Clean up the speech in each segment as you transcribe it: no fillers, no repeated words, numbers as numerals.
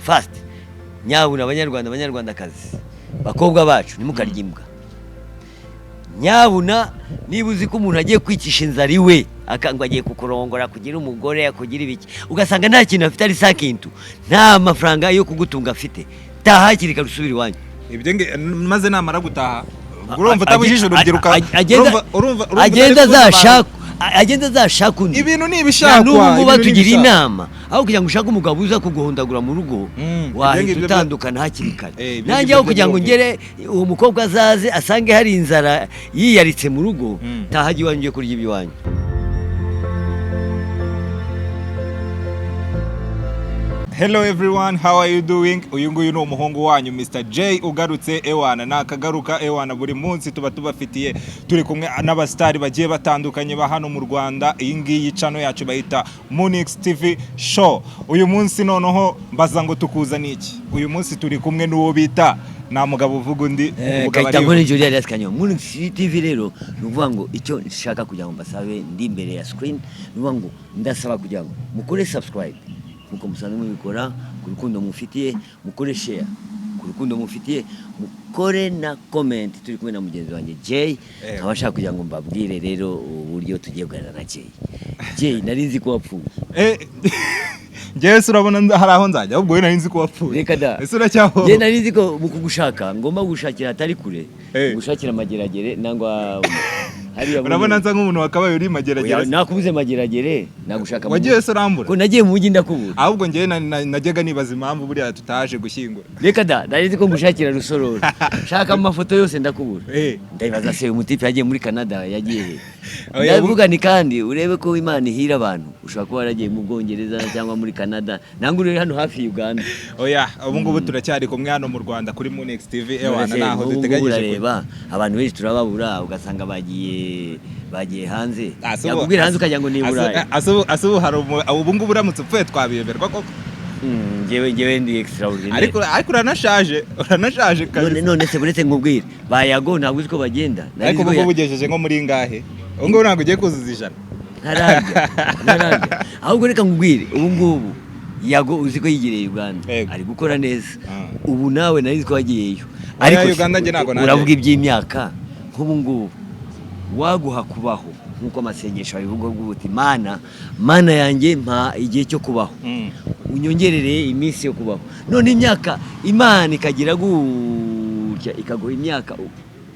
fast nyabuna abanyarwandakazi bakobwa bacu nimukarya imbwa nyabuna niba uzi ko umuntu agiye kwicisha inzara iwe akangwa agiye kukurongora kugira umugore akugira ibiki ugasanga nta kintu afite ari sakintu nta mafaranga yo kugutunga afite taha hakiri kare usubira iwanyu ibyo maze namara gutaha urumva utabujije urubyiruko agenda azashaka undi ibintu nibishakwa n'ubu batugira inama aho kugira ngo ushake umugabo uza kuguhondagura mu rugo wahita utandukana hakiri kare nanjye aho kugira ngo ngere uwo mukobwa azaze asange hari inzara yiyaritse mu rugo taha ajya iwanyu kurya iby'iwanyu. Hello everyone, how are you doing? Uyu nguyu ni umuhungu wanyu Mr. J ugarutse ewana nakagaruka ewana buri munsi tuba tubafitiye turi kumwe n'abastari bagiye batandukanye ba hano mu Rwanda. Iyi ngiyi channel yacu bayita Munix TV Show. Uyu munsi noneho mbaza ngo tukuzana iki? Uyu munsi turi kumwe n'uwo bita na mugabo uvuga undi Kayitangwa Julia Elias Kanyo. Munix TV rero nuvuga ngo icyo nshaka kugira ngo mbasabe ndi imbere ya screen nuvuga ngo ndasaba kugira ngo mukore subscribe muko musanzwe mubikora ku rukundo mufitiye mukore share ku rukundo mufitiye mukore na comment. Turi kumwe na mugenzi wanjye Jay abashaka kugira ngo mbabwire rero uburyo tugiye kuganira na Jay narinzi ko wapfuye Jewe surabona hari aho nzajya ahubwo narinzi ko wapfuye reka da ese uracyaho je narinzi ko mukugushaka ngomba gushakira atari kure gushakira mageragere nangwa urabona nza nk'umuntu wakabaye uri mageragere nakubuze mageragere nagushaka wagiye se urambura ko nagiye mu mujyi ndakubura ahubwo ngiye najyaga nibaza impamvu buriya tutaje gushyingura reka da narinzi ko ngushakira rusororo shaka amafoto yose ndakubura ndabibaza se umutipe yagiye muri Canada yagiye ndavuga ni kandi urebe ko Imana ihira abantu ushaka kuba yaragiye mu Bwongereza cyangwa muri Canada nangure hano hafi Uganda. Oya ubu ngubu turacyari kumwe hano mu Rwanda kuri Munix TV ewana naho duteganyije kureba abantu benshi turababura ugasanga bagiye hanze yakubwira hanze ukajya ngo ni Burayi asubu hari ubu ngubu uramutse upfuye twabiyoberwa koko ngewe ndi extraordinary ariko uranashaje kabisa none se buretse nkubwire bayago ntabwo uzi ko bagenda ariko ubu bugejeje nko muri ngahe ubu ngubu ntabwo ugiye kuzuza 100 ntararya ahubwo reka nkubwire ubu ngubu yago uzi ko yigiriye Uganda ari gukora neza ubu nawe nari ko wagiyeyo ariko Uganda nge ntago uravuga iby'imyaka nk'ubu ngubu waguha kubaho nkuko amasengesho abivuga guti mana yanjye mpa igihe cyo kubaho unyongerere iminsi yo kubaho none imyaka Imana ikagira gutya ikaguha imyaka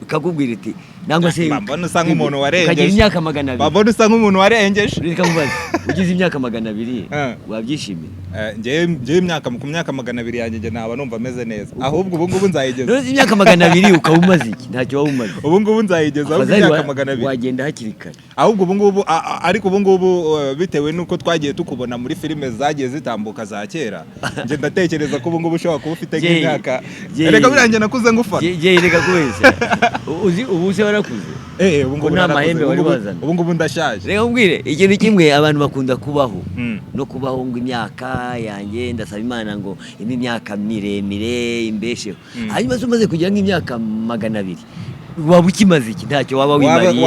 ikakubwira iti nangwa se mbona usanga umuntu warengeje ukagira imyaka 200 mbona usanga umuntu warengeje reka mubaze ugize imyaka 200 wabyishimiye ngewe imyaka ku myaka 200 yanjye nge naba numva ameze neza ahubwo ubu ngubu nzayigeza none imyaka 200 ukawumaze iki ntacyo wawumaze ubu ngubu nzayigeza ahubwo imyaka 200 wagenda hakiri kare ahubwo ubu ngubu ariko ubu ngubu bitewe nuko twagiye tukubona muri filime zagiye zitambuka za kera nge ndatekereza ko ubu ngubu ushobora kuba ufite nk'imyaka reka birangiye nakuze ngufata reka kubeshya uzi ubu se warakuze ubu ngubu nta mahembe wari wazana ubu ngubu ndashaje reka mbwire ikintu kimwe abantu bakunda kubaho no kubaho ngo imyaka yanjye ndasaba Imana ngo imyaka miremire imbesheho hanyuma se umaze kugira nk'imyaka 200 waba ukimaze iki ntacyo waba wimariye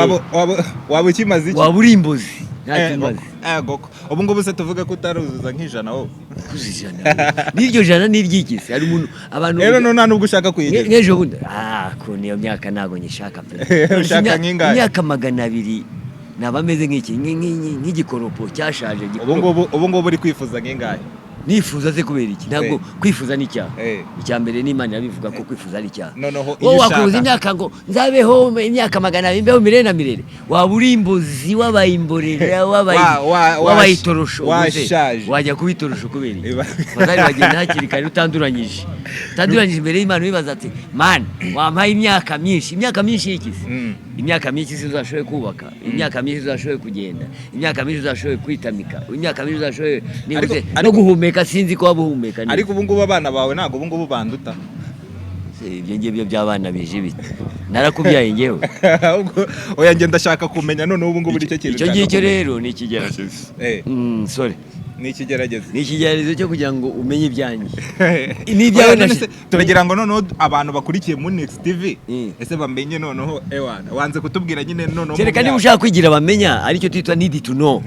waba ukimaze iki waba uri imbuzi ntacyo umaze goko ubu ngubu se tuvuga ko utaruzuza nk'ijana wowe kuzijana n'iryo jana n'iryikisi hari umuntu abantu rero none nubwo ushaka kuyigeza ngejo bundi ko niyo myaka nago nyishaka pe ushaka nk'ingahe imyaka 200 nabameze nk'iki nk'igikoropo cyashaje ubu ngubu uri kwifuza nk'ingahe nifuza se kubera iki ntabwo kwifuza ni icyaha icya mbere n'Imana yabivuga ko kwifuza ari icyaha noneho wowe wakubuza imyaka ngo nzabeho imyaka 200 mbeho mirere na mirere waba uri imbuzi wabayimborera wabayitorosho wajya kubitorosho kubera iki bazari bagenda hakiri kare utanduranyije imbere y'Imana bibaza ati man wampaye imyaka myinshi y'ikisi imyaka myinshi uzashoboye kubaka imyaka myinshi uzashoboye kugenda imyaka myinshi uzashoboye kwitamika imyaka myinshi uzashoboye no guhumeka sinzi ko wabuhumeka ariko ubu ngubu abana bawe ntago ubu ngubu banduta ibyo ngibyo by'abana bije bite narakubyaye ngewe oya nge ndashaka kumenya none ubu ngubu icyo kintu icyo ngicyo rero ni ikigeragezo sorry ni ikigeragezo cyo kugira ngo umenye ibyanjye n'ibyawe nashyize turagira ngo noneho abantu bakurikiye muri Next TV ese bamenye noneho ewana wanze kutubwira nyine noneho kereka niba ushaka kwigira bamenya aricyo twitwa need to know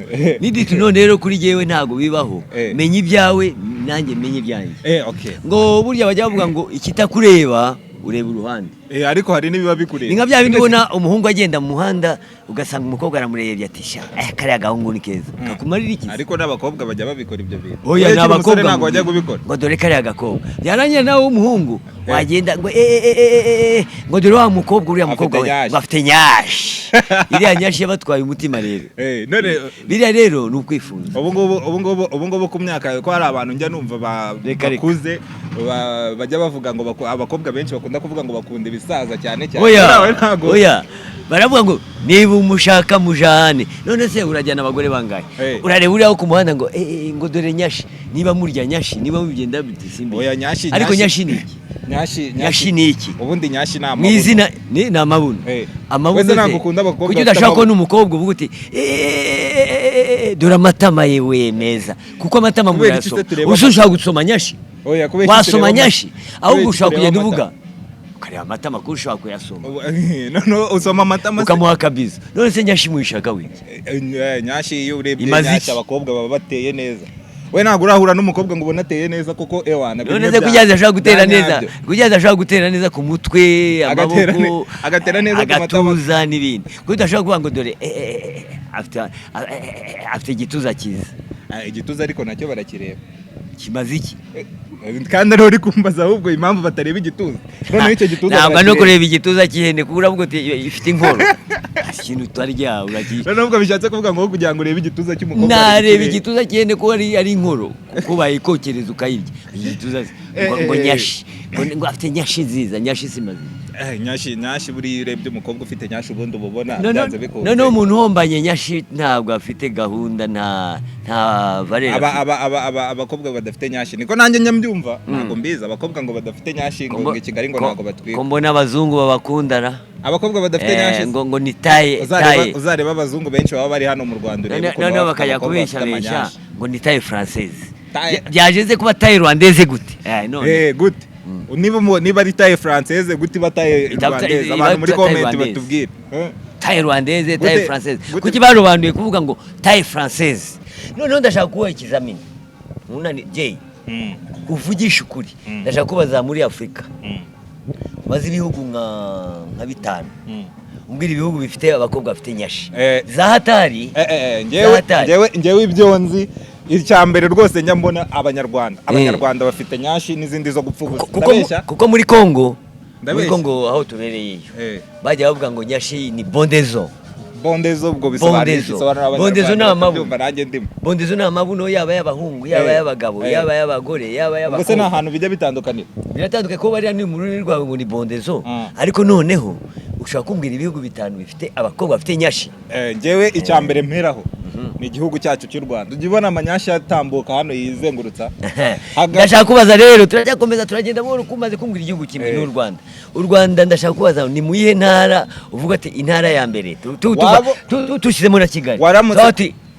rero kuri jewe ntago bibaho menya ibyawe nanjye menye ibyanjye ngo burya bajya bavuga ngo ikitakureba ureba uruhande ariko hari nibiba bikureba ni nka bya bindi ubona umuhungu agenda mu muhanda ugasanga umukobwa aramurebye ati sha kariya gahungu ni keza kakumarira iki ariko n'abakobwa bajya babikora ibyo bintu oya n'abakobwa ntabwo bajya kubikora ngo dore kariya gakobwa yarangira nawe w'umuhungu wagenda ngo ngo dore wa mukobwa uriya mukobwa we bafite nyashi iriya nyashi yabatwaye umutima rero biriya rero ni ukwifuza ubu ngubu ku myaka yawe ko hari abantu njya numva bakuze bajya bavuga ngo abakobwa benshi bakunda kuvuga ngo bakunda ibisaza cyane oya baravuga ngo niba umushaka mujane none se urajyana abagore bangahe urareba uriya ku muhanda ngo ngo dore nyashi niba murya nyashi niba mubigenda bitisimbi ariko nyashi ni iki nyashi ni iki ubundi nyashi ni amabuno mwizina ni amabuno amabuno ntabwo ukunda abakobwa kuki udashaka ko n'umukobwa uvuga uti dore amatama yewe meza kuko amatama murasoma ushaka gusoma nyashi wasoma nyashi ahubwo ushaka kugenda uvuga ukareba amata makuru ushobora kuyasoma usoma amata ukamuha kabiza none se nyashi muyishaka wiki nyashi iyo urebye nyashi abakobwa baba bateye neza we ntabwo urahura n'umukobwa ngo ubone ateye neza kuko ewana none se kugira ashaka gutera neza ku mutwe amaboko agatera neza agatuza n'ibindi kuko udashobora kuvuga ngo dore afite igituza cyiza igituza ariko nacyo barakireba kimaze iki kandi ariho uri kumbaza ahubwo impamvu batareba igituza noneho icyo gituza ntabwo no kureba igituza cy'ihene kuko uravuga uti ifite inkoro ikintu utarya uragiye noneho bishatse kuvuga ngo kugira ngo urebe igituza cy'umukobwa nareba igituza cy'ihene ko ari inkoro kuko bayikokereza ukayirya igituza ngo nyashi ngo afite nyashi nziza nyashi simaze nyashi buri urebye umukobwa ufite nyashi ubundi ubona byanze bikunze noneho umuntu uhombanye nyashi ntabwo afite gahunda nta valera abakobwa badafite nyashi niko nanjye nyambyumva ntabwo mbizi abakobwa ngo badafite nyashi ngo i Kigali ngo ntabwo batwika ko mbona abazungu babakundana abakobwa badafite nyashi ngo ni taye uzareba abazungu benshi baba bari hano mu Rwanda urebe ko noneho bakajya kubesha ngo ni taye française byageze kuba taye rwandaise gute gute niba ari taye française gute bataye rwandaise abantu muri comment batubwire taye rwandaise taye française kuki barobanduye kuvuga ngo taye française noneho ndashaka kuba ikizamini munani Jay uvugisha ukuri ndashaka kubaza muri Afrika maze ibihugu nka bitanu umbwira ibihugu bifite abakobwa bafite nyashi za hatari ngewe ibyo nzi icyambere rwose njya mbona abanyarwanda bafite nyashi n'izindi zo gupfuguza kuko muri Kongo aho tubereye bajya bavuga ngo nyashi ni bondezo ubwo bisobanura bondezo ni amabuno yaba y'abahungu yaba y'abagabo yaba y'abagore yaba y'abakobwa gusa nta hantu bijya biratandukanye ko bariya ni mu rurimi rwawe ngo ni bondezo ariko noneho ushobora kumbwira ibihugu bitanu bifite abakobwa bafite nyashi ngewe icyambere mperaho ni igihugu cyacu cy'u Rwanda ujya ubona amanyashi atambuka hano yizengurutsa ndashaka kubaza rero turajyakomeza turagenda buhoro kumaze kumbwira igihugu kimwe n'u Rwanda u Rwanda ndashaka kubaza ni mu yihe ntara uvuga ati intara ya mbere tushyizemo na Kigali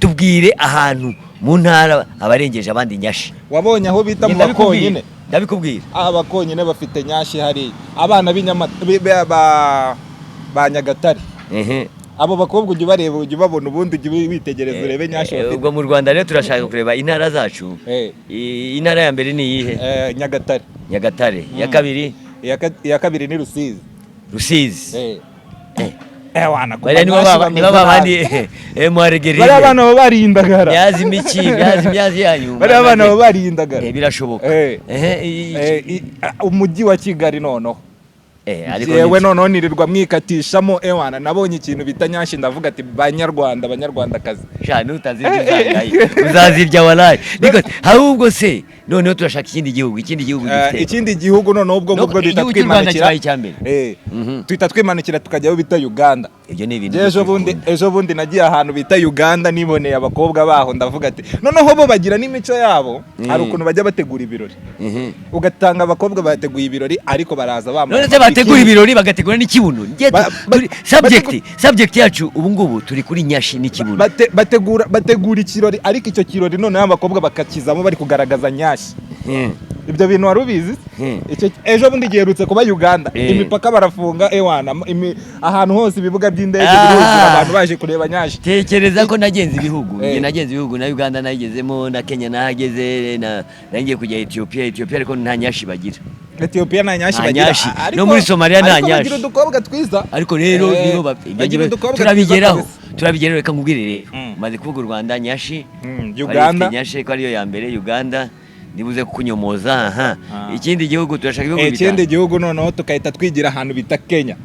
tubwire ahantu mu ntara abarengeje abandi nyashi wabonye aho bita mu bakonyine ndabikubwira abakonyine bafite nyashi hari abana ba Nyagatare abo bakobwa ujya ubareba ujya ubabona ubundi ujya witegereza urebe nyashi bafite ubwo mu Rwanda rero turashaka kureba intara zacu intara ya mbere ni iyihe Nyagatare iya kabiri ni Rusizi niba babandi mwaregereye bari abana baba barindagara yazi miki yazi yanyu bari abana baba barindagara birashoboka umujyi wa Kigali noneho yewe noneho nirirwa mwikatishamo ewana nabonye ikintu bita nyashi ndavuga ati banyarwandakazi nutazirya uzazirya warayi ahubwo se noneho turashaka ikindi gihugu dufite ikindi gihugu noneho ubwo duhita twimanukira tukajyaho bita Uganda ibyo ni ibintu ejo bundi nagiye ahantu bita Uganda niboneye abakobwa baho ndavuga ati noneho bo bagira n'imico yabo hari ukuntu bajya bategura ibirori ugatanga abakobwa bateguye ibirori ariko baraza bambaye none se bategura ibirori bagategura n'ikibuno subject yacu ubu ngubu turi kuri nyashi n'ikibuno bategura ikirori ariko icyo kirori noneho abakobwa bakakizamo bari kugaragaza nyashi ibyo bintu wari ubizi ejo bundi giherutse kuba Uganda imipaka barafunga ahantu hose ibibuga by'indege biruzura abantu baje kureba nyashi. Tekereza ko nagenze ibihugu na Uganda nagezemo na Kenya nahageze nangiye kujya Ethiopia ariko nta nyashi bagira. Ethiopia nta nyashi bagira no muri Somalia nta nyashi bagira udukobwa twiza ariko rero nibo turabigeraho reka nkubwire rero maze kuvuga u Rwanda nyashi Uganda nyashi ko ariyo ya mbere Uganda nibuze kukunyomoza ikindi gihugu turashaka ibihugu ikindi gihugu noneho tukahita twigira ahantu bita Kenya.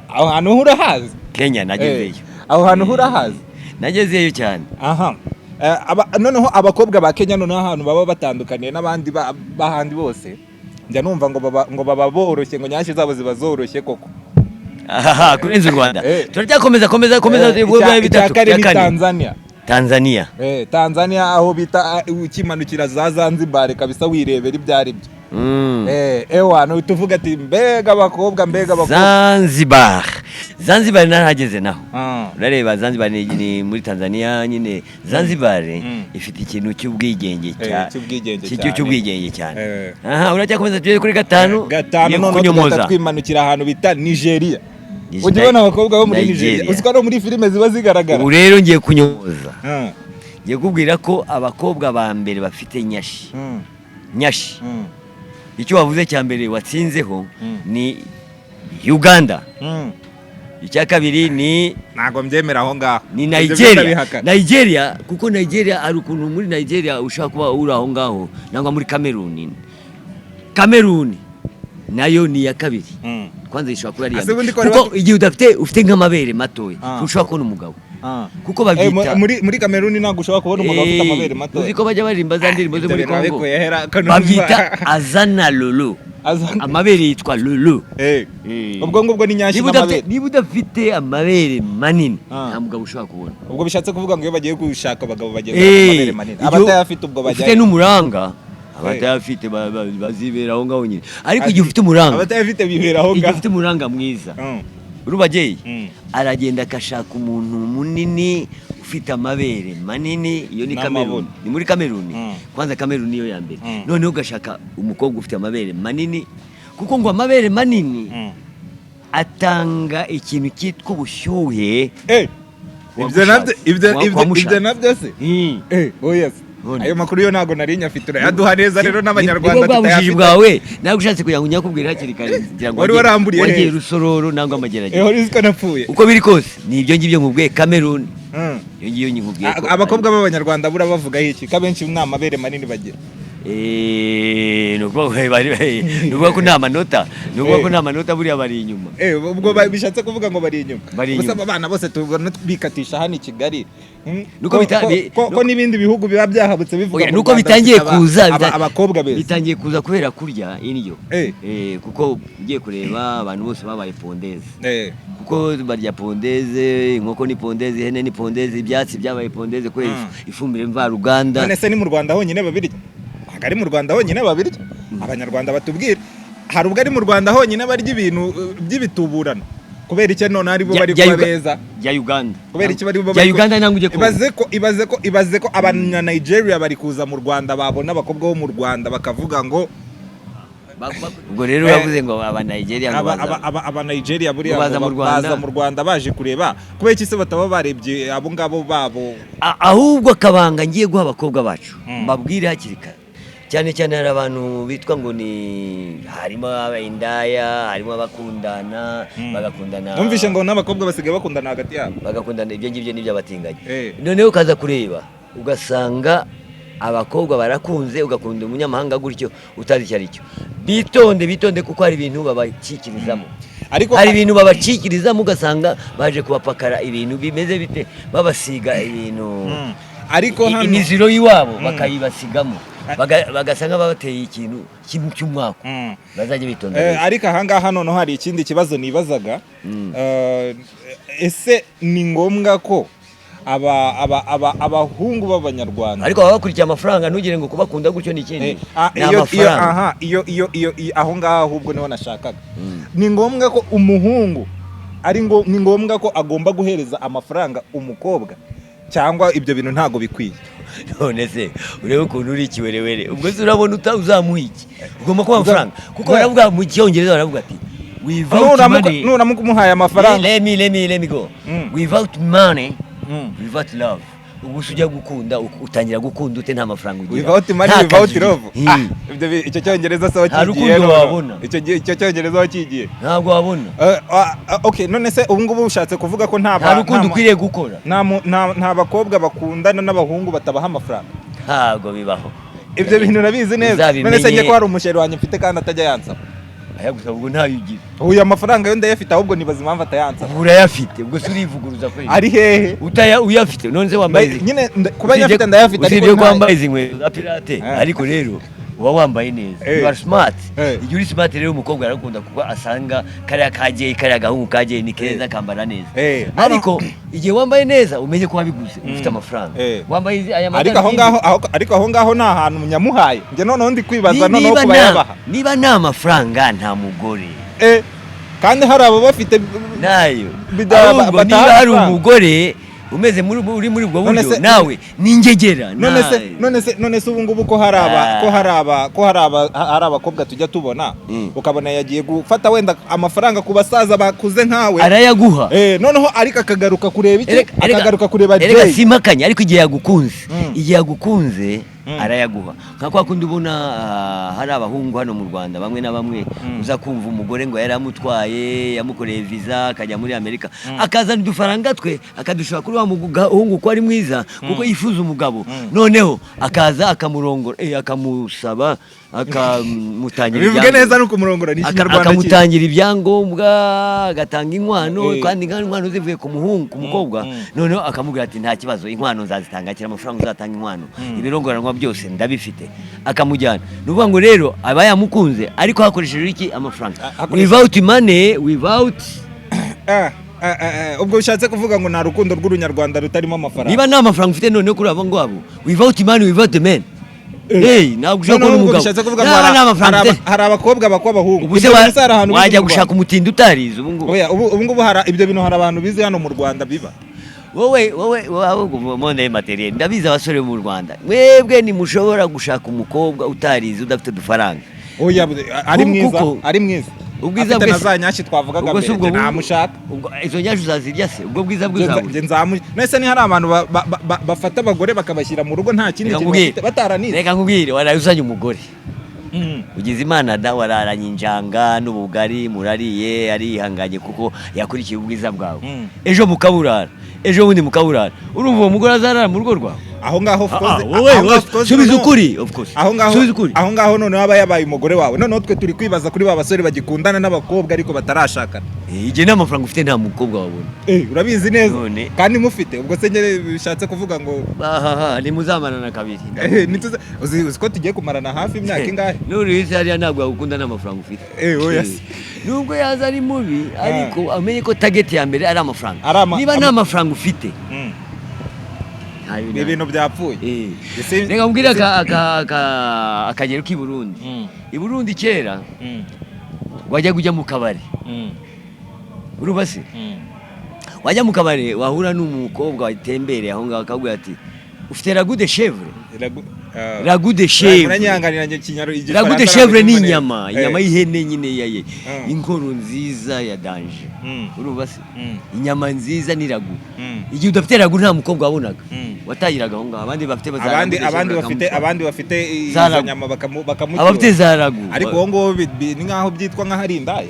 Aho hantu urahazi? Kenya nagezeyo. Aho hantu urahazi? Nagezeyo cyane. Noneho abakobwa ba Kenya noneho ahantu baba batandukaniye n'abandi bahandi bose njya numva ngo baba boroshye ngo nyashi zabo ziba zoroshye koko. Kurenza u Rwanda turacyakomeza bitatu Tanzania. Tanzania aho bita ukimanukira za Zanzibar kabisa wirebera ibyari byo. Ewana tuvuga ati mbega abakobwa Zanzibar narahageze naho urareba Zanzibar ni muri Tanzania nyine Zanzibar ifite ikintu cy'ubwigenge cyane uracyakomeza tujye kuri gatanu noneho twimanukira ahantu bita Nigeria. Ujibona abakobwa bo muri Nigeria uziko no muri filime ziba zigaragara. Ubu rero ngiye kunyomoza ngiye kubwira ko abakobwa ba mbere bafite nyashi icyo wavuze cya mbere watsinzeho ni Uganda. Icya kabiri ni ntago mbyemera aho ngaho ni Nigeria kuko Nigeria ari ukuntu muri Nigeria ushaka kuba uri aho ngaho nangwa muri Cameroon nayo ni ya kabiri kwanza ishobora kuri ari kuko igihe ufite nk'amabere matoya ushobora kubona umugabo kuko babyita muri Cameroon ntabwo ushobora kubona umugabo ufite amabere matoya uziko bajya barimba za ndirimbo zo muri Congo babyita azana lolo amabere yitwa lolo ubwo ngubwo ni nyashi n'amabere niba udafite amabere manini nta mugabo ushobora kubona ubwo bishatse kuvuga ngo iyo bagiye gushaka abagabo bagenda amabere manini abatayafite ubwo bajya ufite n'umuranga abatayafite bazibera aho ngaho nyine ariko igihe ufite umuranga abatayafite bibera aho ngaho igihe ufite umuranga mwiza urubageye aragenda akashaka umuntu munini ufite amabere manini iyo ni Cameroon ni muri Cameroon kwanza Cameroon niyo ya mbere noneho ugashaka umukobwa ufite amabere manini kuko ngo amabere manini atanga ikintu cyitwa ubushyuhe ibyo nabyo se yes ayo makuru yo ntago nari nyafite yaduha neza rero n'abanyarwanda tutayafite bwawe nawe ushatse kugira ngo nyakubwira hakiri kare kugira ngo wagiye Rusororo nangwa Amageragere riziko napfuye uko biri kose ni ibyo ngibyo nkubwiye Cameroon iyo ngiyo nkubwiye abakobwa b'abanyarwanda bura bavuga iki kabenshi nta mabere manini bagira nuko ko nta manota buriya bari inyuma ubwo bishatse kuvuga ngo bari inyuma gusa abana bose tubona bikatisha hano i Kigali ko n'ibindi bihugu biba byahabutse bivuga nuko bitangiye kuza abakobwa beza bitangiye kuza kubera kurya indyo kuko ugiye kureba abantu bose babaye pondeze kuko barya pondeze inkoko ni pondeze ihene ni pondeze ibyatsi byabaye pondeze ko ifumbire mvaruganda none se ni mu Rwanda honyine babirya ari mu Rwanda honyine babirya abanyarwanda batubwira hari ubwo ari mu Rwanda honyine barya ibintu by'ibituburano kubera icyo none ari bo bari kuba beza ya Uganda kubera icyo bari bo ya Uganda nanguje ko ibaze ko abanya Nigeria bari kuza mu Rwanda babona abakobwa bo mu Rwanda bakavuga ngo ubwo rero bavuze ngo aba Nigeria aba Nigeria buriya baza mu Rwanda baje kureba kubera iki se bataba barebye abo ngabo babo ahubwo akabanga ngiye guha abakobwa bacu babwire hakiri kare cyane hari abantu bitwa ngo ni harimo abayindaya harimo abakundana bagakundana numvishe ngo n'abakobwa basigaye bakundana hagati yabo bagakundana ibyo ngibyo nibyo abatinganye noneho ukaza kureba ugasanga abakobwa barakunze ugakunda umunyamahanga gutyo utazi icyo ari cyo bitonde kuko hari ibintu babacikirizamo hari ibintu babacikirizamo ugasanga baje kubapakara ibintu bimeze bite babasiga ibintu ariko hano imiziro y'iwabo bakayibasigamo bagasanga babateye ikintu cy'umwaka bazajya bitonda. Ariko ahangaha noneho hari ikindi kibazo nibazaga, ese ni ngombwa ko abahungu b'abanyarwanda ariko baba bakurikiye amafaranga, ntugire ngo kubakunda gutyo ni ikindi iyo aho ngaho ahubwo niho nashakaga. Ni ngombwa ko umuhungu ni ngombwa ko agomba guhereza amafaranga umukobwa, cyangwa ibyo bintu ntago bikwiye? None se urebe ukuntu uri ikiwerewere, ubwo se urabona uzamuha iki? Ugomba kuba amafaranga, kuko baravuga mu Cyongereza baravuga ati without money, nuramuha amafaranga, let me go, without money, without love. Ubu ujya gukunda utangira gukunda ute nta mafaranga ugira? Without money, without love. Icyo Cyongereza sawa kigiye. Icyo Cyongereza wakigiye ntabwo wabona. Okay, none se ubu ngubu ushatse kuvuga ko nta rukundo ukwiriye gukora, nta bakobwa bakundana n'abahungu batabaha amafaranga? Ntabwo bibaho ibyo bintu, nabizi neza. None se njye ko hari umusheri wanjye mfite kandi atajya yansaba? Ayagusaba ubwo ntayugira. Uyu amafaranga yo ndayafite, ahubwo nibaza impamvu atayansaba. Urayafite, ubwo se urivuguruza kweli? Ari hehe uyafite? None se wambaye nyine kuba yafite ndayafite, ariko usiye kwambaye izi nkweto za pirate. Ariko rero uba wambaye neza, you are smart. Igihe uri smart rero umukobwa arakunda kuba asanga kariya kagiye, kariya gahungu kagiye ni keza, kambara neza. Ariko igihe wambaye neza umenye ko wabiguze, ufite amafaranga. Wambaye aya madara, ariko aho ngaho nta hantu munyamuhaye. Nge noneho ndi kwibaza noneho kuba yabaha. Niba nta mafaranga nta mugore. Kandi hari abo bafite nayo. Niba hari umugore umeze uri muri ubwo buryo, nawe ningegera. None se ubu ngubu ko hari abakobwa tujya tubona, ukabona yagiye gufata wenda amafaranga ku basaza bakuze nkawe, arayaguha. Noneho ariko akagaruka kureba iki? Akagaruka kureba Jay. Erega simakanya, ariko igihe yagukunze arayaguha. Nka kwa kundi ubona hari abahungu hano mu Rwanda bamwe na bamwe uza kumva umugore ngo yaramutwaye, yamukoreye visa akajya muri Amerika, akazana udufaranga twe akadushaka kuri wa muhungu ko ari mwiza kuko yifuza umugabo. Noneho akaza akamurongora, akamusaba, akamutangira bivuge neza nuko umurongora ni Kinyarwanda, akamutangira ibyangombwa, agatanga inkwano, kandi inkwano zivuye ku muhungu, ku mukobwa. Noneho akamubwira ati nta kibazo, inkwano nzazitanga, kira amafaranga uzatanga inkwano, ibirongoranwa byose ndabifite, akamujyana. Nuvuga ngo rero aba yamukunze, ariko hakoresheje iki? Amafaranga. Without money, without ubwo ushatse kuvuga ngo nta rukundo rw'urunyarwanda rutarimo amafaranga. Niba nta mafaranga ufite none kuri abo ngabo, without money, without the men. Ntabwo ushaka kubona umugabo. Hari abakobwa bakwa abahungu. Wajya gushaka umutindi utarize ubu ngubu. Ubu ngubu hari ibyo bintu, hari abantu bize hano mu Rwanda biba. Wowe monde materiel, ndabiza abasore mu Rwanda, mwebwe nimushobora gushaka umukobwa utarize, udafite udufaranga. Ari mwiza. Ubwiza bwe nazanyashi twavugaga mbere namushaka. Izo nyashu uzazirya se? Ubwo bwiza bwizawe nese ni hari abantu bafata abagore bakabashyira mu rugo nta kindi kintu bataranize. Reka nkubwire, warayuzanye umugore, ugize Imana da, wararanye injanga n'ubugari, murariye, arihanganye kuko yakurikiye ubwiza bwawe. Ejo mukaburara, ejo bundi mukaburara, urumva uwo mugore azarara mu rugo rwawe? Aho ngaho subiza ukuri, of course. Aho ngaho none aba yabaye umugore wawe. None twe turi kwibaza kuri ba basore bagikundana n'abakobwa ariko batarashakana. Igihe nta mafaranga ufite nta mukobwa wabona. Urabizi neza kandi mufite. Ubwo se ngere bishatse kuvuga ngo ni muzamarana kabiri. Uzi ko tugiye kumarana hafi imyaka ingahe? Nuri hariya ntabwo yagukunda n'amafaranga ufite. Nubwo yaza ari mubi, ariko amenye ko target ya mbere ari amafaranga. Niba nta mafaranga ufite, ni ibintu byapfuye. Reka mbwira akagero k'i Burundi. I Burundi kera wajya kujya mu kabari, urumva se? Wajya mu kabari wahura n'umukobwa watembereye aho ngaho akabwira ati ufite ragu de chèvre. Ragu de chèvre. Ragu de chèvre ni inyama y'ihene nyine yaye. Inkoro nziza ya danger. Urumva se? Inyama nziza ni ragu. Igihe udafite ragu nta mukobwa wabonaga. Watayiraga aho ngaho, abandi bafite izo nyama bakamutura. Abafite za ragu. Ariko aho ngo ni nkaho byitwa nka hari indaya.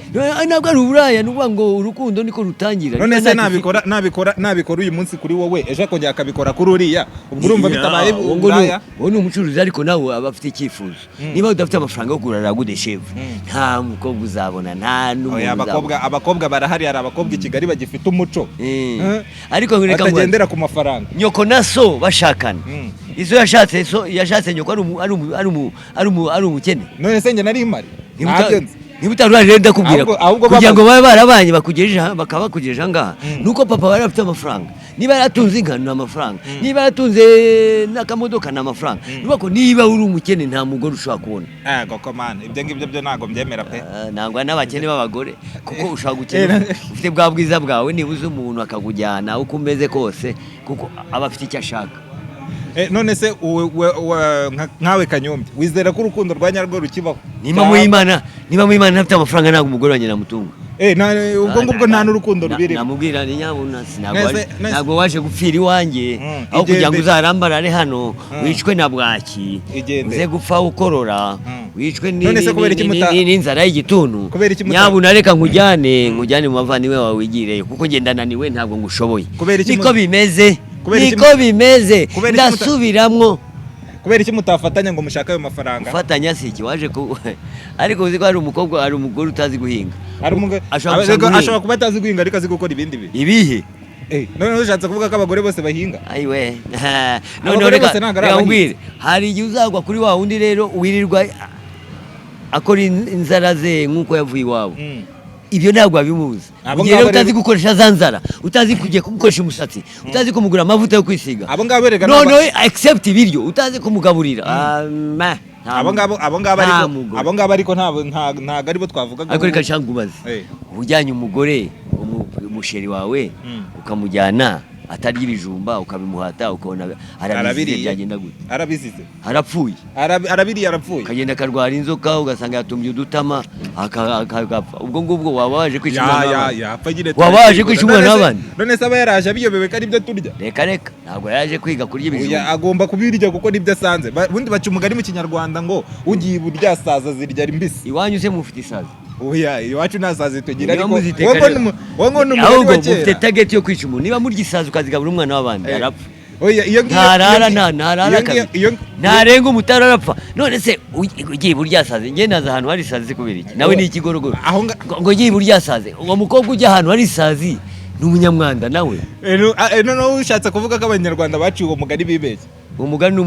Ntabwo ari uburaya, nuvuga ngo urukundo niko rutangira. None se nabikora uyu munsi kuri wowe, ejo akongera akabikora kuri uriya, ubwo urumva bitabaye uburaya. Wowe ni umucuruzi, ariko nawe aba afite icyifuzo. Niba udafite amafaranga yo kugura ragu de chèvre, nta mukobwa uzabona, nta n'umuntu uzabona. Abakobwa barahari, hari abakobwa i Kigali bagifite umuco, ariko batagendera ku mafaranga. Nyoko na so bashakana, izo yashatse nyoko ari umukene. None se nge nari mari niba utarwaje rero ndakubwira kugira ngo babe barabanye bakabakugejeje ahangaha nuko papa bari afite amafaranga, niba yaratunze inka ni amafaranga, niba yaratunze n'akamodoka ni amafaranga, niba uri umukene nta mugore ushobora kubona. Koko man, ibyo ngibyo byo ntabwo mbyemera pe. Ntabwo n'abakene b'abagore kuko ushobora gukena ufite bwa bwiza bwawe, niba uzi umuntu akakujyana uko umeze kose kuko aba afite icyo ashaka. None se nkawe Kanyombya wizera ko urukundo rwa nyarwo rukibaho? Niba mu Imana ntafite amafaranga ntabwo umugore wanjye namutunga. Ubwo ngubwo nta n'urukundo rubiri. Namubwira ni nyabuna ntabwo waje gupfira iwanjye aho kugira ngo uzarambarare hano wicwe na bwaki uze gupfa ukorora wicwe n'inzara y'igituntu. Nyabuna reka nkujyane mu bavandimwe wawe wigireyo kuko ngenda naniwe ntabwo ngushoboye. Niko bimeze ndasubiramwo. Kubera iki mutafatanya ngo mushaka ayo mafaranga? Fatanya si iki waje ariko uzi ko hari umugore utazi guhinga. Ashobora kuba atazi guhinga ariko azi gukora ibindi bintu. Ibihe? None ushatse kuvuga ko abagore bose bahinga? Ayiwe. None reka ngwire. Hari igihe uzagwa kuri wa wundi rero wirirwa akora inzara ze nk'uko yavuye iwabo. Ibyo ntabwo abimuzi. Rero utazi gukoresha za nzara, utazi kujya gukoresha umusatsi, utazi kumugura amavuta yo kwisiga. None accept ibiryo, utazi kumugaburira. Abo ngabo ariko ntabwo aribo twavugaga. Ariko reka shangubaze. Ujyanye umugore umusheri wawe ukamujyana atarya ibijumba ukabimuhata ukabona arabizize byagenda gute? Arabizize. Arapfuye. Arapfuye. Kagenda akarwara inzoka ugasanga yatumbye udutama akagapfa. Ubwo ngubwo waba waje kwica umwana. Waba waje kwica umwana w'abandi. None se aba yaraje abiyobewe ko ari byo turya? Reka ntabwo yaje kwiga kurya ibijumba. Agomba kubirya kuko nibyo asanze. Ubundi baca umugani mu Kinyarwanda ngo ugiye burya saza zirya imbisi. Iwanyu se mufite isazi? Iwacu nta sazi tugira ariko wowe mufite target yo kwica umuntu. Niba murya isazi ukazigabura umwana w'abandi arapfa. Ntarara ntarenga umutara arapfa. None se ugiye burya sazi nge naza ahantu hari isazi kubera iki? Nawe ni ikigorogoro ngo ugiye burya sazi. Uwo mukobwa ujya ahantu hari isazi ni umunyamwanda nawe. None ushatse kuvuga ko abanyarwanda baciye uwo mugani bibeshye? Umugani ni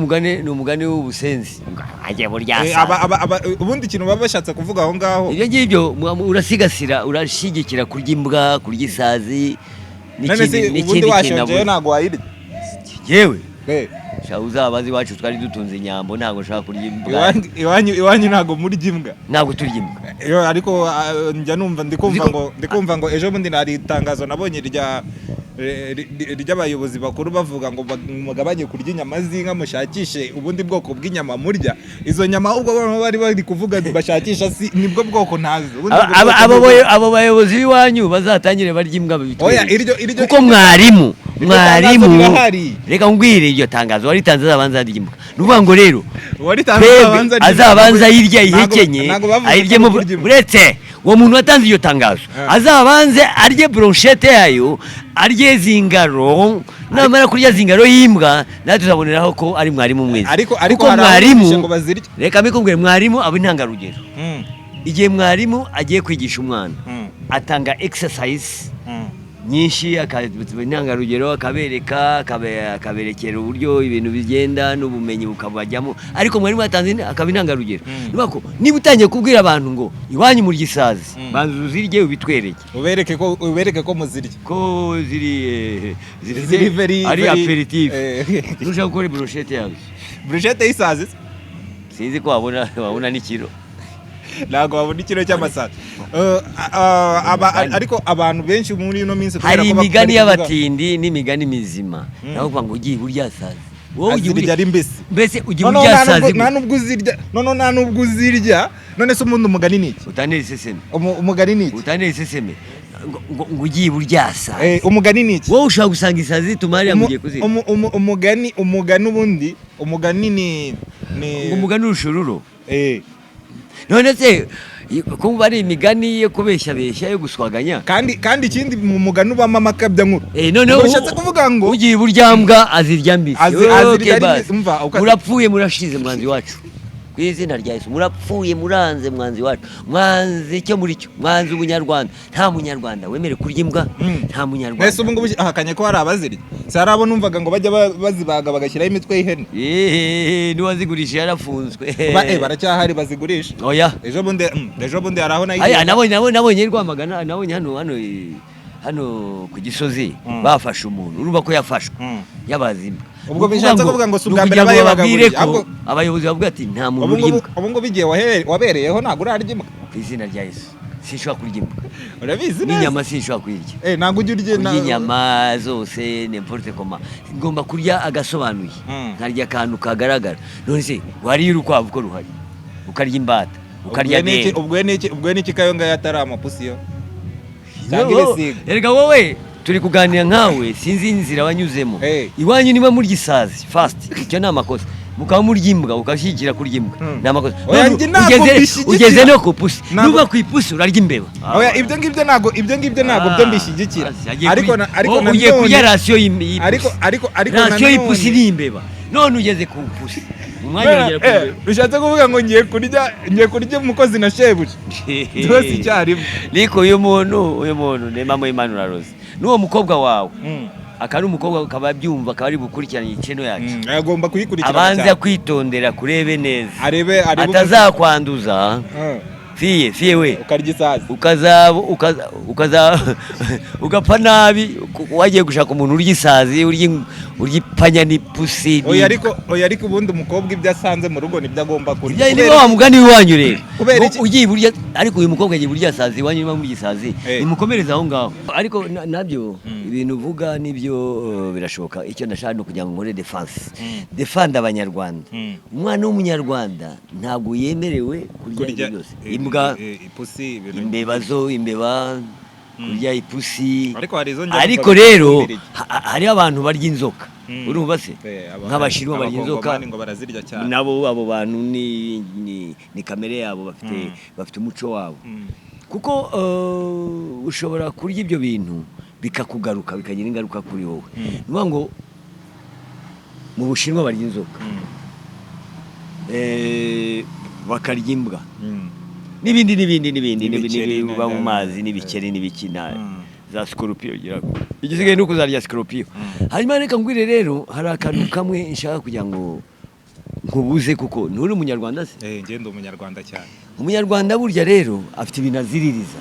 umugani w'ubusenzi. Agiye burya sazi. Ubundi ikintu baba bashatse kuvuga aho ngaho. Ibyo ngibyo urasigasira urashigikira kurya imbwa kurya isazi n'ikindi washonjeyo ntabwo wayirya. Yewe uzabazi iwacu twari dutunze inyambo ntabwo nshaka kurya imbwa. Iwanyu ntabwo murya imbwa? Ntabwo turya imbwa. Ariko njya numva ndikumva ngo ejo bundi nari itangazo nabonye ry'abayobozi bakuru bavuga ngo mugabanye kurya inyama z'inka mushakishe ubundi bwoko bw'inyama murya. Izo nyama ubwo bari kuvuga bashakisha si nibwo bwoko ntazi. Abo bayobozi b'iwanyu bazatangire barya imbwa kuko mwarimu reka ngwire iryo tangazo waritanze azabanza arya imbwa. Nuvuga ngo rero azabanza yirya ihekenye ayiryemo buretse uwo muntu watanze iyo tangazo azabanze arye bronchette yayo arye zingaro. Namara kurya zingaro y'imbwa natwe tuzaboneraho ko ari mwarimu mwiza. Ariko mwarimu reka mbikubwire mwarimu aba intangarugero. Igihe mwarimu agiye kwigisha umwana atanga exercise nyinshi akabitwa intangarugero akaberekera uburyo ibintu bigenda n'ubumenyi bukabajyamo. Ariko mwarimu yatanze akaba intangarugero. Niba utangiye kubwira abantu ngo iwanyu murya isazi banza uzirye ubitwereke ubereke ko muzirya ko ziri ari aperitif. Ntushaka gukora brochette yawe? Brochette y'isazi sinzi ko wabona n'ikiro. Ntabwo wabona ikiro cy'amasazi. Ariko abantu benshi muri ino minsi hari imigani y'abatindi n'imigani mizima. Naho kuvuga ngo ugiye burya sazi wowe ugiye burya ari mbese. Mbese ugiye burya sazi nta nubwo uzirya. None se umuntu umugani ni iki? Utanere iseseme. Umugani ni iki? Utanere iseseme ngo ugiye burya sazi. Umugani ni iki? Wowe ushaka gusanga isazi tumari yamugiye kuzira. Umugani ubundi umugani ni umugani urushururo. None se kuba ari imigani yo kubeshya yo guswaganya kandi ikindi mu mugani ubamo amakabya nkuru. None ushatse kuvuga ngo ugiye buryambwa azirya mbisi. Urapfuye murashize mwanzi wacu kwizina rya Yesu murapfuye muranze mwanzi wacu mwanzi cyo muri cyo mwanzi ubunyarwanda nta munyarwanda wemere kurya imbwa nta munyarwanda Nese ubu ngubu ahakanye ko hari abazirya sarabo numvaga ngo bajya bazibaga bagashyiraho imitwe y'ihene ni wazigurisha yarafunzwe baracyahari bazigurisha oya ejo bundi araho nabonye Rwamagana nabonye hano ku Gisozi bafashe umuntu urumva ko yafashwe yabazimba ubwo bishatse kuvuga ngo si ubwa mbere bayabagaburiye abayobozi bavuga ati nta muntu urya imbwa ubu ngo bigiye wabereyeho ntabwo urarya imbwa ku izina rya Yesu sinshobora kurya imbwa urabizi neza n'inyama sinshobora kuyirya ntabwo ujya urya inyama zose n'importe comment ngomba kurya agasobanuye nkarya akantu kagaragara none se wariye urukwavu ko ruhari ukarya imbata ukarya neza ubwo n'iki kayonga yatari amapusi yo erega wowe turi kuganira nkawe sinzi inzira wanyuzemo iwanyu niba murya isazi fast icyo ni amakosa mukaba murya imbwa ukashyigikira kurya imbwa ni amakosa ugeze no ku pusi nuba ku ipusi urarya imbeba ibyo ngibyo ntabwo byo mbishyigikira ariko ugiye kurya rasiyo y'ipusi n'imbeba none ugeze ku pusi bishatse kuvuga ngo ngiye kurya umukozi na shebuja byose icyarimwe ariko uyu muntu ni mama w'Imana uraroze n'uwo mukobwa wawe akari umukobwa akaba abyumva akaba ari bukurikiranye ikintu yacu agomba kuyikurikirana abanza kwitondera kurebe neza atazakwanduza fiye we ukarya isazi ugapfa nabi wagiye gushaka umuntu urya isazi urya ipanya n'ipusi ariko ubundi umukobwa ibyo asanze mu rugo nibyo agomba kurya niba wa mugani w'iwanyu rero ugiye burya ariko uyu mukobwa agiye burya isazi iwanyu niba murya isazi nimukomereze aho ngaho ariko nabyo ibintu uvuga nibyo birashoboka icyo ndashaka no kugira ngo nkore defend abanyarwanda umwana w'umunyarwanda ntabwo yemerewe kurya ibyo byose ipusi imbeba kurya ipusi ariko rero hari abantu barya inzoka urumva se nk'abashinwa barya inzoka nabo abo bantu ni kamere yabo bafite umuco wabo kuko ushobora kurya ibyo bintu bikakugaruka bikagira ingaruka kuri wowe niyo ngo mu Bushinwa barya inzoka bakarya imbwa n'ibindi biba mu mazi n'ibikeri n'ibikina za scorpion igisigaye no kuzarya scorpion hanyuma reka ngwire rero hari akantu kamwe nshaka kugira ngo nkubuze kuko nturi umunyarwanda se ngende umunyarwanda cyane umunyarwanda burya rero afite ibintu aziririza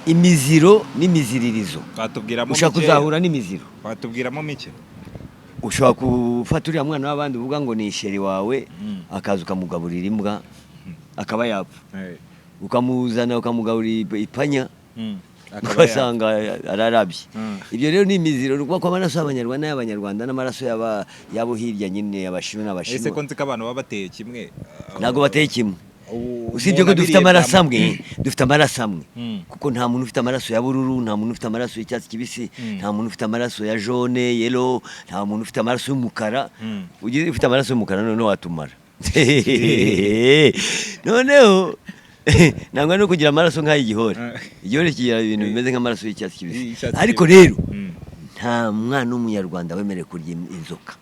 imiziro n'imiziririzo ushaka kuzahura n'imiziro watubwiramo mike ushobora gufata uriya mwana w'abandi uvuga ngo ni isheri wawe akaza ukamugaburira imbwa akaba yapfa ukamuzana ukamugaburira ipanya ugasanga ararabye ibyo rero ni imiziro kuko amaraso y'abanyarwanda n'amaraso yabo hirya nyine abashinwa n'abashinwa ese ko nzi ko abantu baba bateye kimwe ntabwo bateye kimwe usibye ko dufite amaraso amwe kuko nta muntu ufite amaraso ya bururu nta muntu ufite amaraso y'icyatsi kibisi nta muntu ufite amaraso ya jaune yellow nta muntu ufite amaraso y'umukara ugiye ufite amaraso y'umukara noneho watumara noneho nangwa no kugira amaraso nk'ay'igihore igihore kigira ibintu bimeze nk'amaraso y'icyatsi kibisi ariko rero nta mwana w'umunyarwanda wemerewe kurya inzoka